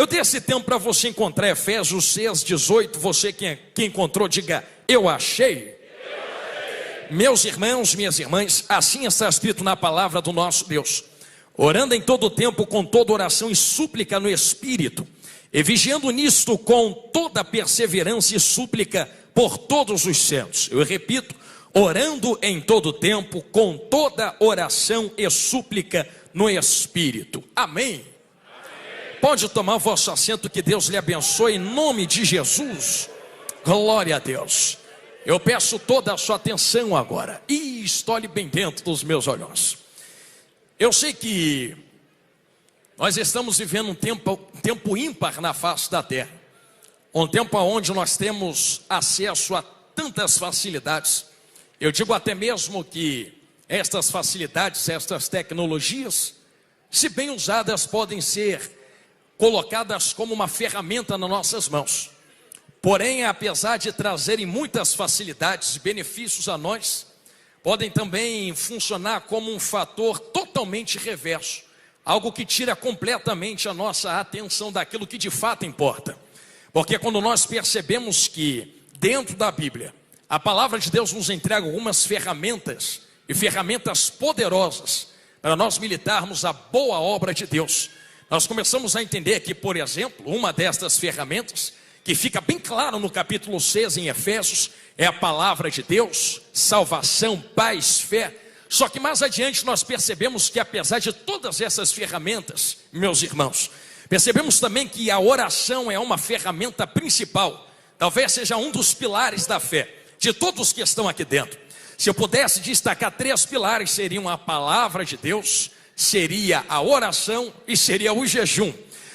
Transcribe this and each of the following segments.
Eu dei esse tempo para você encontrar Efésios 6:18. Você que encontrou, diga: eu achei. Meus irmãos, minhas irmãs, assim está escrito na palavra do nosso Deus: orando em todo tempo com toda oração e súplica no Espírito, e vigiando nisto com toda perseverança e súplica por todos os santos. Eu repito: orando em todo tempo com toda oração e súplica no Espírito. Amém. Pode tomar o vosso assento, que Deus lhe abençoe em nome de Jesus. Glória a Deus. Eu peço toda a sua atenção agora, e olhe bem dentro dos meus olhos. Eu sei que nós estamos vivendo um tempo ímpar na face da terra, um tempo onde nós temos acesso a tantas facilidades. Eu digo até mesmo que estas facilidades, estas tecnologias, se bem usadas, podem ser colocadas como uma ferramenta nas nossas mãos. Porém, apesar de trazerem muitas facilidades e benefícios a nós, podem também funcionar como um fator totalmente reverso, algo que tira completamente a nossa atenção daquilo que de fato importa. Porque quando nós percebemos que dentro da Bíblia a palavra de Deus nos entrega algumas ferramentas, e ferramentas poderosas para nós militarmos a boa obra de Deus, nós começamos a entender que, por exemplo, uma destas ferramentas, que fica bem claro no capítulo 6 em Efésios, é a palavra de Deus, salvação, paz, fé. Só que mais adiante nós percebemos que, apesar de todas essas ferramentas, meus irmãos, percebemos também que a oração é uma ferramenta principal, talvez seja um dos pilares da fé, de todos que estão aqui dentro. Se eu pudesse destacar 3 pilares, seriam a palavra de Deus, seria a oração e seria o jejum.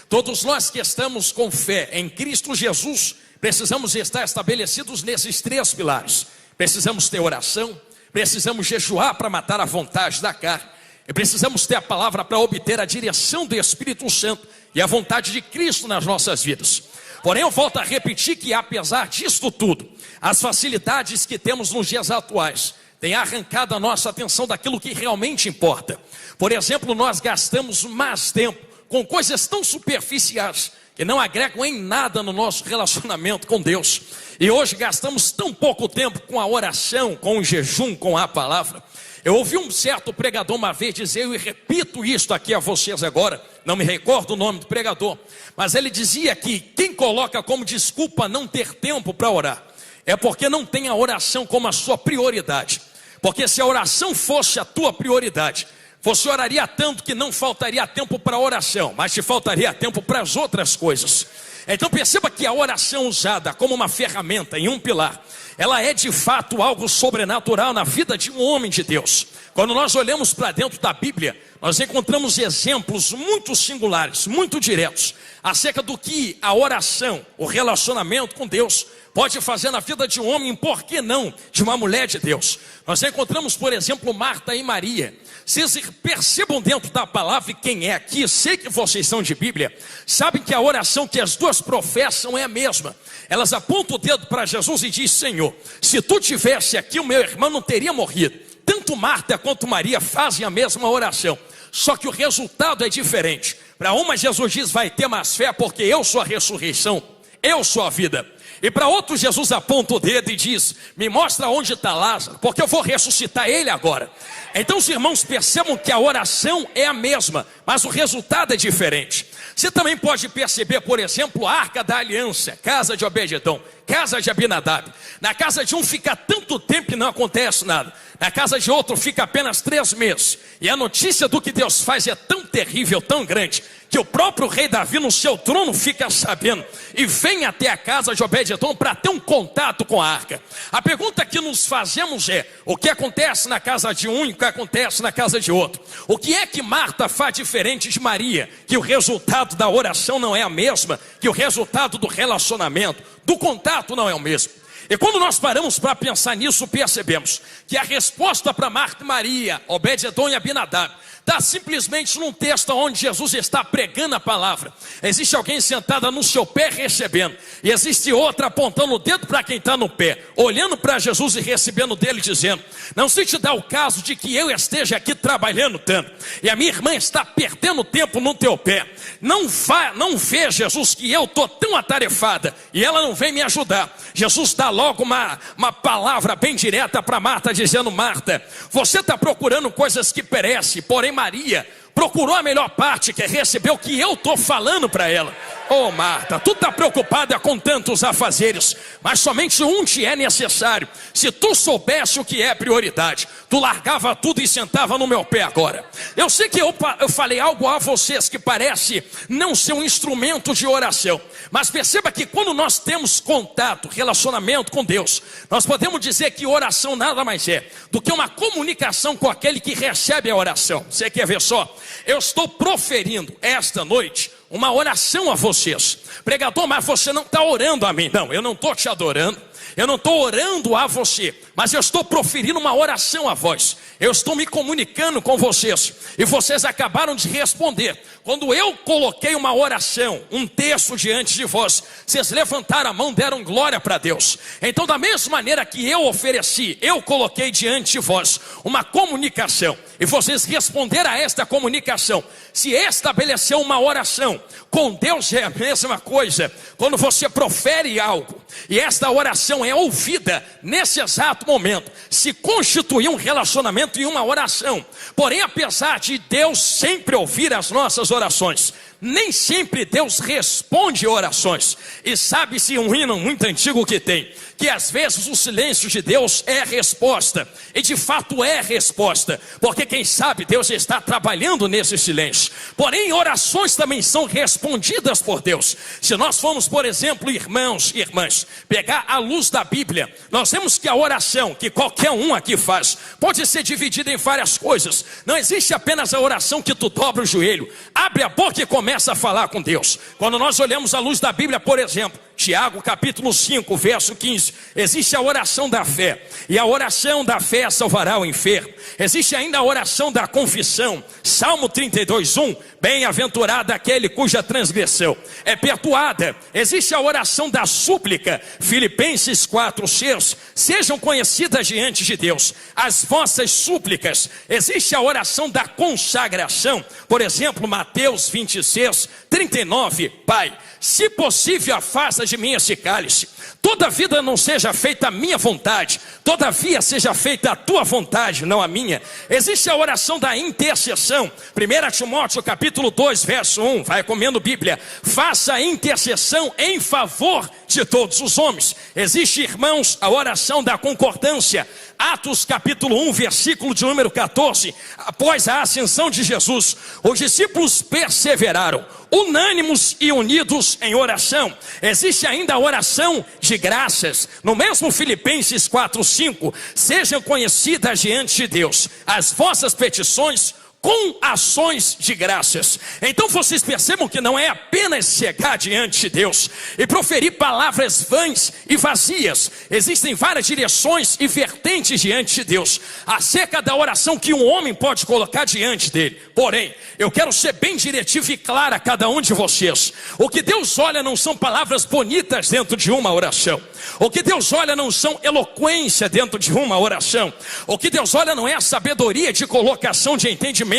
Todos nós que estamos com fé em Cristo Jesus, precisamos estar estabelecidos nesses 3 pilares. Precisamos ter oração, precisamos jejuar para matar a vontade da carne, e precisamos ter a palavra para obter a direção do Espírito Santo e a vontade de Cristo nas nossas vidas. Porém, eu volto a repetir que, apesar disto tudo, as facilidades que temos nos dias atuais têm arrancado a nossa atenção daquilo que realmente importa. Por exemplo, nós gastamos mais tempo com coisas tão superficiais que não agregam em nada no nosso relacionamento com Deus. E hoje gastamos tão pouco tempo com a oração, com o jejum, com a palavra. Eu ouvi um certo pregador uma vez dizer, e repito isto aqui a vocês agora, não me recordo o nome do pregador, mas ele dizia que quem coloca como desculpa não ter tempo para orar, é porque não tem a oração como a sua prioridade. Porque se a oração fosse a tua prioridade, você oraria tanto que não faltaria tempo para a oração, mas te faltaria tempo para as outras coisas. Então perceba que a oração usada como uma ferramenta em um pilar, ela é de fato algo sobrenatural na vida de um homem de Deus. Quando nós olhamos para dentro da Bíblia, nós encontramos exemplos muito singulares, muito diretos, acerca do que a oração, o relacionamento com Deus pode fazer na vida de um homem, por que não de uma mulher de Deus. Nós encontramos, por exemplo, Marta e Maria. Vocês percebam dentro da palavra, e quem é aqui, sei que vocês são de Bíblia, sabem que a oração que as duas professam é a mesma. Elas apontam o dedo para Jesus e dizem: Senhor, se tu tivesse aqui, o meu irmão não teria morrido. Tanto Marta quanto Maria fazem a mesma oração, só que o resultado é diferente. Para uma, Jesus diz: vai ter mais fé, porque eu sou a ressurreição, eu sou a vida. E para outro, Jesus aponta o dedo e diz: me mostra onde está Lázaro, porque eu vou ressuscitar ele agora. Então os irmãos percebam que a oração é a mesma, mas o resultado é diferente. Você também pode perceber, por exemplo, a Arca da Aliança, casa de Obed-edom, casa de Abinadab. Na casa de um fica tanto tempo que não acontece nada, na casa de outro fica apenas 3 meses. E a notícia do que Deus faz é tão terrível, tão grande, que o próprio rei Davi no seu trono fica sabendo e vem até a casa de Obed-edom para ter um contato com a arca. A pergunta que nos fazemos é: o que acontece na casa de um e o que acontece na casa de outro? O que é que Marta faz diferente de Maria? Que o resultado da oração não é a mesma, que o resultado do relacionamento, do contato não é o mesmo. E quando nós paramos para pensar nisso, percebemos que a resposta para Marta e Maria, Obed-edom e Abinadab, está simplesmente num texto onde Jesus está pregando a palavra. Existe alguém sentada no seu pé recebendo, e existe outra apontando o dedo para quem está no pé, olhando para Jesus e recebendo dele, dizendo: não se te dá o caso de que eu esteja aqui trabalhando tanto, e a minha irmã está perdendo tempo no teu pé. Não vê, Jesus, que eu estou tão atarefada e ela não vem me ajudar. Jesus dá logo uma palavra bem direta para Marta, dizendo: Marta, você está procurando coisas que perecem, porém Maria procurou a melhor parte, que é receber o que eu estou falando para ela. Oh Marta, tu está preocupada com tantos afazeres, mas somente um te é necessário. Se tu soubesse o que é prioridade, tu largava tudo e sentava no meu pé agora. Eu sei que eu falei algo a vocês que parece não ser um instrumento de oração, mas perceba que quando nós temos contato, relacionamento com Deus, nós podemos dizer que oração nada mais é do que uma comunicação com aquele que recebe a oração. Você quer ver só? Eu estou proferindo esta noite uma oração a vocês. Pregador, mas você não está orando a mim. Não, eu não estou te adorando, eu não estou orando a você, mas eu estou proferindo uma oração a vós. Eu estou me comunicando com vocês, e vocês acabaram de responder. Quando eu coloquei uma oração, um texto diante de vós, vocês levantaram a mão, deram glória para Deus. Então, da mesma maneira que eu ofereci, eu coloquei diante de vós uma comunicação, e vocês responderam a esta comunicação. Se estabeleceu uma oração com Deus, é a mesma coisa. Quando você profere algo e esta oração é ouvida nesse exato momento, se constitui um relacionamento e uma oração. Porém, apesar de Deus sempre ouvir as nossas orações, nem sempre Deus responde orações. E sabe-se um hino muito antigo que tem, que às vezes o silêncio de Deus é resposta, e de fato é resposta, porque quem sabe Deus está trabalhando nesse silêncio. Porém, orações também são respondidas por Deus. Se nós formos, por exemplo, irmãos e irmãs, pegar a luz da Bíblia, nós vemos que a oração que qualquer um aqui faz pode ser dividida em várias coisas. Não existe apenas a oração que tu dobra o joelho, abre a boca e começa a falar com Deus. Quando nós olhamos a luz da Bíblia, por exemplo, Tiago capítulo 5, verso 15, existe a oração da fé, e a oração da fé salvará o enfermo. Existe ainda a oração da confissão, Salmo 32, 1, bem-aventurado aquele cuja transgressão é perdoada. Existe a oração da súplica, Filipenses 4, 6, sejam conhecidas diante de Deus as vossas súplicas. Existe a oração da consagração, por exemplo, Mateus 26, 39, Pai, se possível afasta de mim esse cálice, todavia não seja feita a minha vontade, todavia seja feita a tua vontade, não a minha. Existe a oração da intercessão, 1 Timóteo capítulo 2, verso 1, vai comendo Bíblia, faça a intercessão em favor de todos os homens. Existe, irmãos, a oração da concordância, Atos capítulo 1, versículo de número 14, após a ascensão de Jesus, os discípulos perseveraram, unânimos e unidos em oração. Existe ainda a oração de graças, no mesmo Filipenses 4, 5, sejam conhecidas diante de Deus as vossas petições com ações de graças. Então vocês percebam que não é apenas chegar diante de Deus e proferir palavras vãs e vazias. Existem várias direções e vertentes diante de Deus acerca da oração que um homem pode colocar diante dele. Porém, eu quero ser bem diretivo e claro a cada um de vocês. O que Deus olha não são palavras bonitas dentro de uma oração. O que Deus olha não são eloquência dentro de uma oração. O que Deus olha não é a sabedoria de colocação de entendimento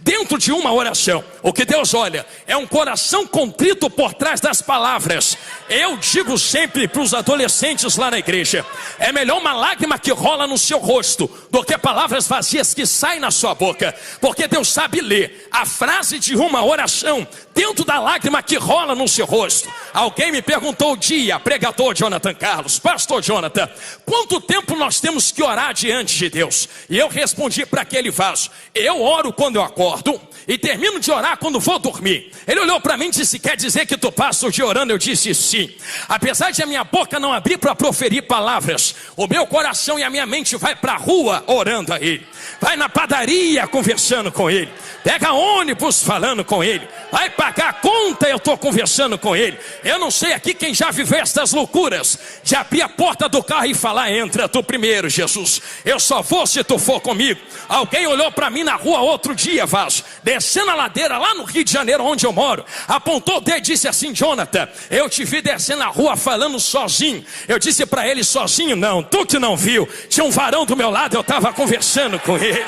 dentro de uma oração. O que Deus olha é um coração contrito por trás das palavras. Eu digo sempre para os adolescentes lá na igreja, é melhor uma lágrima que rola no seu rosto do que palavras vazias que saem na sua boca, porque Deus sabe ler a frase de uma oração dentro da lágrima que rola no seu rosto. Alguém me perguntou o dia, pregador Jonathan Carlos, pastor Jonathan, quanto tempo nós temos que orar diante de Deus? E eu respondi para aquele vaso, eu oro quando eu acordo e termino de orar quando vou dormir. Ele olhou para mim e disse, quer dizer que tu passa o dia orando? Eu disse sim. Apesar de a minha boca não abrir para proferir palavras, o meu coração e a minha mente vai para a rua orando a Ele, vai na padaria conversando com Ele, pega ônibus falando com Ele, vai pagar a conta, eu estou conversando com Ele. Eu não sei aqui quem já viveu estas loucuras de abrir a porta do carro e falar: entra tu primeiro, Jesus, eu só vou se tu for comigo. Alguém olhou para mim na rua outro dia, Vaso, descendo a ladeira lá no Rio de Janeiro, onde eu moro, apontou o dedo e disse assim: Jonathan, eu te vi descendo a rua falando sozinho. Eu disse para ele: sozinho não, tu que não viu, tinha um varão do meu lado, eu estava conversando com ele.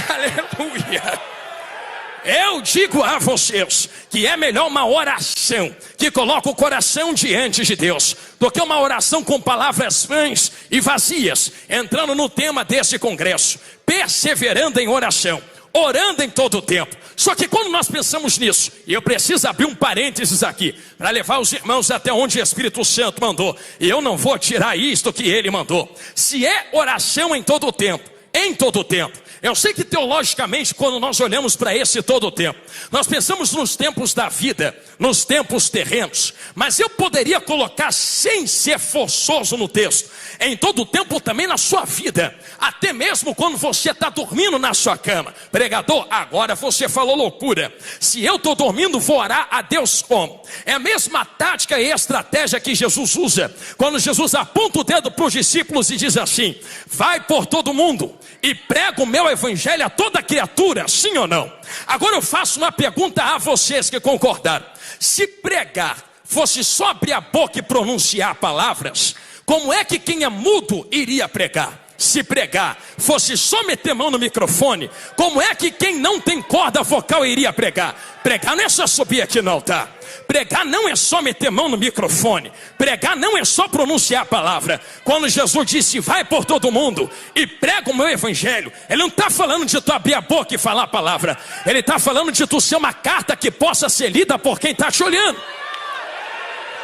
Aleluia. Eu digo a vocês que é melhor uma oração que coloca o coração diante de Deus do que uma oração com palavras vãs e vazias. Entrando no tema desse congresso: perseverando em oração, orando em todo o tempo. Só que quando nós pensamos nisso, e eu preciso abrir um parênteses aqui para levar os irmãos até onde o Espírito Santo mandou, e eu não vou tirar isto que ele mandou. Se é oração em todo o tempo, eu sei que teologicamente, quando nós olhamos para esse todo o tempo, nós pensamos nos tempos da vida, nos tempos terrenos. Mas eu poderia colocar, sem ser forçoso no texto, em todo o tempo também na sua vida. Até mesmo quando você está dormindo na sua cama. Pregador, agora você falou loucura. Se eu estou dormindo, vou orar a Deus como? É a mesma tática e estratégia que Jesus usa quando Jesus aponta o dedo para os discípulos e diz assim: vai por todo mundo e prega o meu evangelho a toda criatura, sim ou não? Agora eu faço uma pergunta a vocês que concordaram: se pregar fosse só abrir a boca e pronunciar palavras, como é que quem é mudo iria pregar? Se pregar fosse só meter mão no microfone, como é que quem não tem corda vocal iria pregar? Pregar não é só subir aqui no altar. Pregar não é só meter mão no microfone. Pregar não é só pronunciar a palavra. Quando Jesus disse: vai por todo mundo e prega o meu evangelho, ele não está falando de tu abrir a boca e falar a palavra. Ele está falando de tu ser uma carta que possa ser lida por quem está te olhando.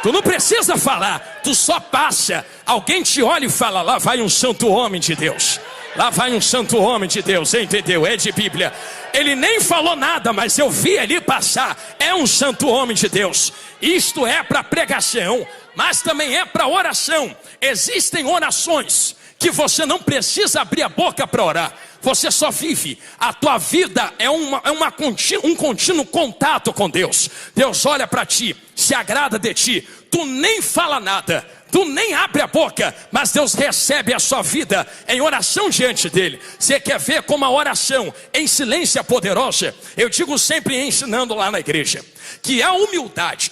Tu não precisa falar, tu só passa. Alguém te olha e fala: lá vai um santo homem de Deus. Lá vai um santo homem de Deus, entendeu? É de Bíblia. Ele nem falou nada, mas eu vi ele passar. É um santo homem de Deus. Isto é para pregação, mas também é para oração. Existem orações que você não precisa abrir a boca para orar. Você só vive. A tua vida é um contínuo contato com Deus. Deus olha para ti, se agrada de ti. Tu nem fala nada, tu nem abre a boca, mas Deus recebe a sua vida em oração diante dele. Você quer ver como a oração em silêncio é poderosa? Eu digo sempre, ensinando lá na igreja, que a humildade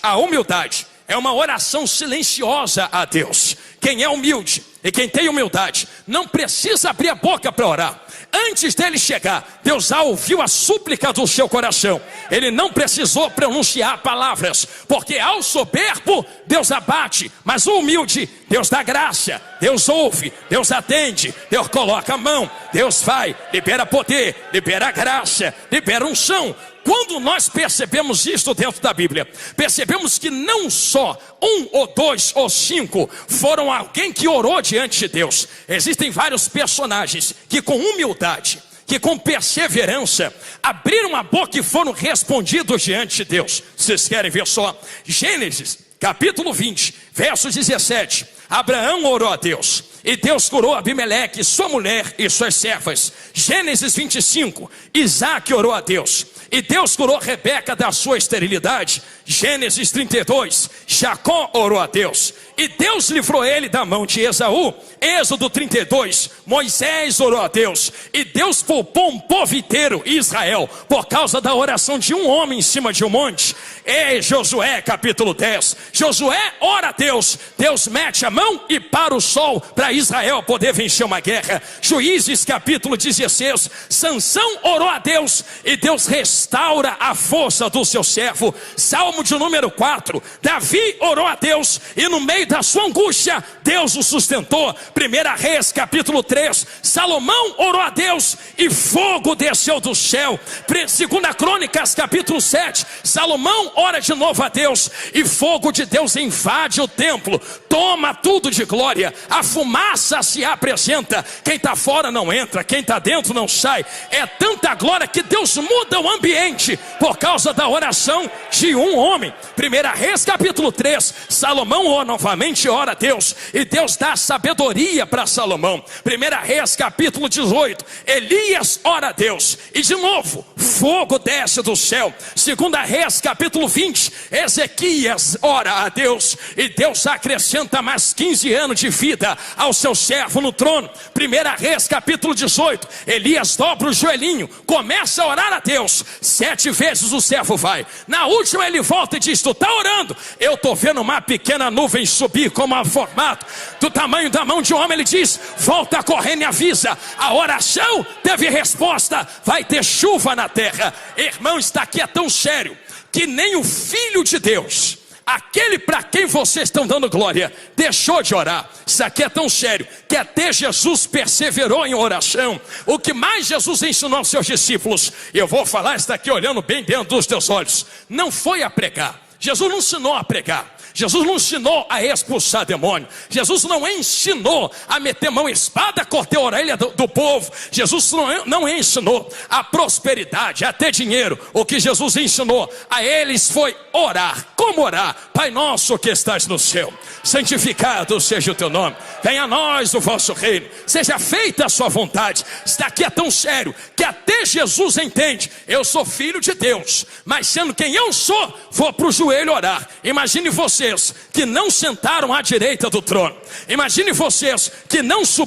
é uma oração silenciosa a Deus. Quem é humilde e quem tem humildade não precisa abrir a boca para orar. Antes dele chegar, Deus já ouviu a súplica do seu coração. Ele não precisou pronunciar palavras, porque ao soberbo Deus abate, mas o humilde Deus dá graça, Deus ouve, Deus atende, Deus coloca a mão, Deus vai, libera poder, libera graça, libera unção. Quando nós percebemos isto dentro da Bíblia, percebemos que não só 1 ou 2 ou 5 foram alguém que orou diante de Deus. Existem vários personagens que com humildade, que com perseverança, abriram a boca e foram respondidos diante de Deus. Vocês querem ver só? Gênesis capítulo 20, verso 17. Abraão orou a Deus, e Deus curou Abimeleque, sua mulher e suas servas. Gênesis 25, Isaac orou a Deus, e Deus curou Rebeca da sua esterilidade. Gênesis 32, Jacó orou a Deus, e Deus livrou ele da mão de Esaú. Êxodo 32, Moisés orou a Deus, e Deus poupou um povo inteiro, Israel, por causa da oração de um homem em cima de um monte. Josué capítulo 10, Josué ora a Deus, Deus mete a mão e para o sol para Israel poder vencer uma guerra. Juízes capítulo 16, Sansão orou a Deus, e Deus restaura a força do seu servo. Salmo de número 4, Davi orou a Deus, e no meio da sua angústia Deus o sustentou. 1 Reis capítulo 3, Salomão orou a Deus, e fogo desceu do céu. 2 Crônicas capítulo 7, Salomão ora de novo a Deus, e fogo de Deus invade o templo, toma tudo de glória, a fumaça se apresenta, quem está fora não entra, quem está dentro não sai. É tanta glória que Deus muda o ambiente ambiente por causa da oração de um homem. 1 Reis capítulo 3, Salomão novamente ora a Deus, e Deus dá sabedoria para Salomão. 1 Reis capítulo 18, Elias ora a Deus, e de novo fogo desce do céu. 2 Reis capítulo 20, Ezequias ora a Deus, e Deus acrescenta mais 15 anos de vida ao seu servo no trono. 1 Reis capítulo 18, Elias dobra o joelhinho, começa a orar a Deus. 7 vezes o servo vai, na última ele volta e diz: tu está orando? Eu estou vendo uma pequena nuvem subir como um formato do tamanho da mão de um homem. Ele diz: volta correndo e avisa, a oração teve resposta, vai ter chuva na terra. Irmão, está aqui é tão sério que nem o Filho de Deus, aquele para quem vocês estão dando glória, deixou de orar. Isso aqui é tão sério que até Jesus perseverou em oração. O que mais Jesus ensinou aos seus discípulos, e eu vou falar isso daqui olhando bem dentro dos teus olhos, não foi a pregar. Jesus não ensinou a pregar, Jesus não ensinou a expulsar demônio, Jesus não ensinou a meter mão espada, cortar a orelha do povo, Jesus não ensinou a prosperidade, a ter dinheiro. O que Jesus ensinou a eles foi orar. Como orar? Pai nosso que estás no céu, santificado seja o teu nome, venha a nós o vosso reino, seja feita a sua vontade. Isso daqui é tão sério que até Jesus entende: eu sou filho de Deus, mas sendo quem eu sou, vou para o joelho orar. Imagine vocês que não sentaram à direita do trono, imagine vocês que não subiram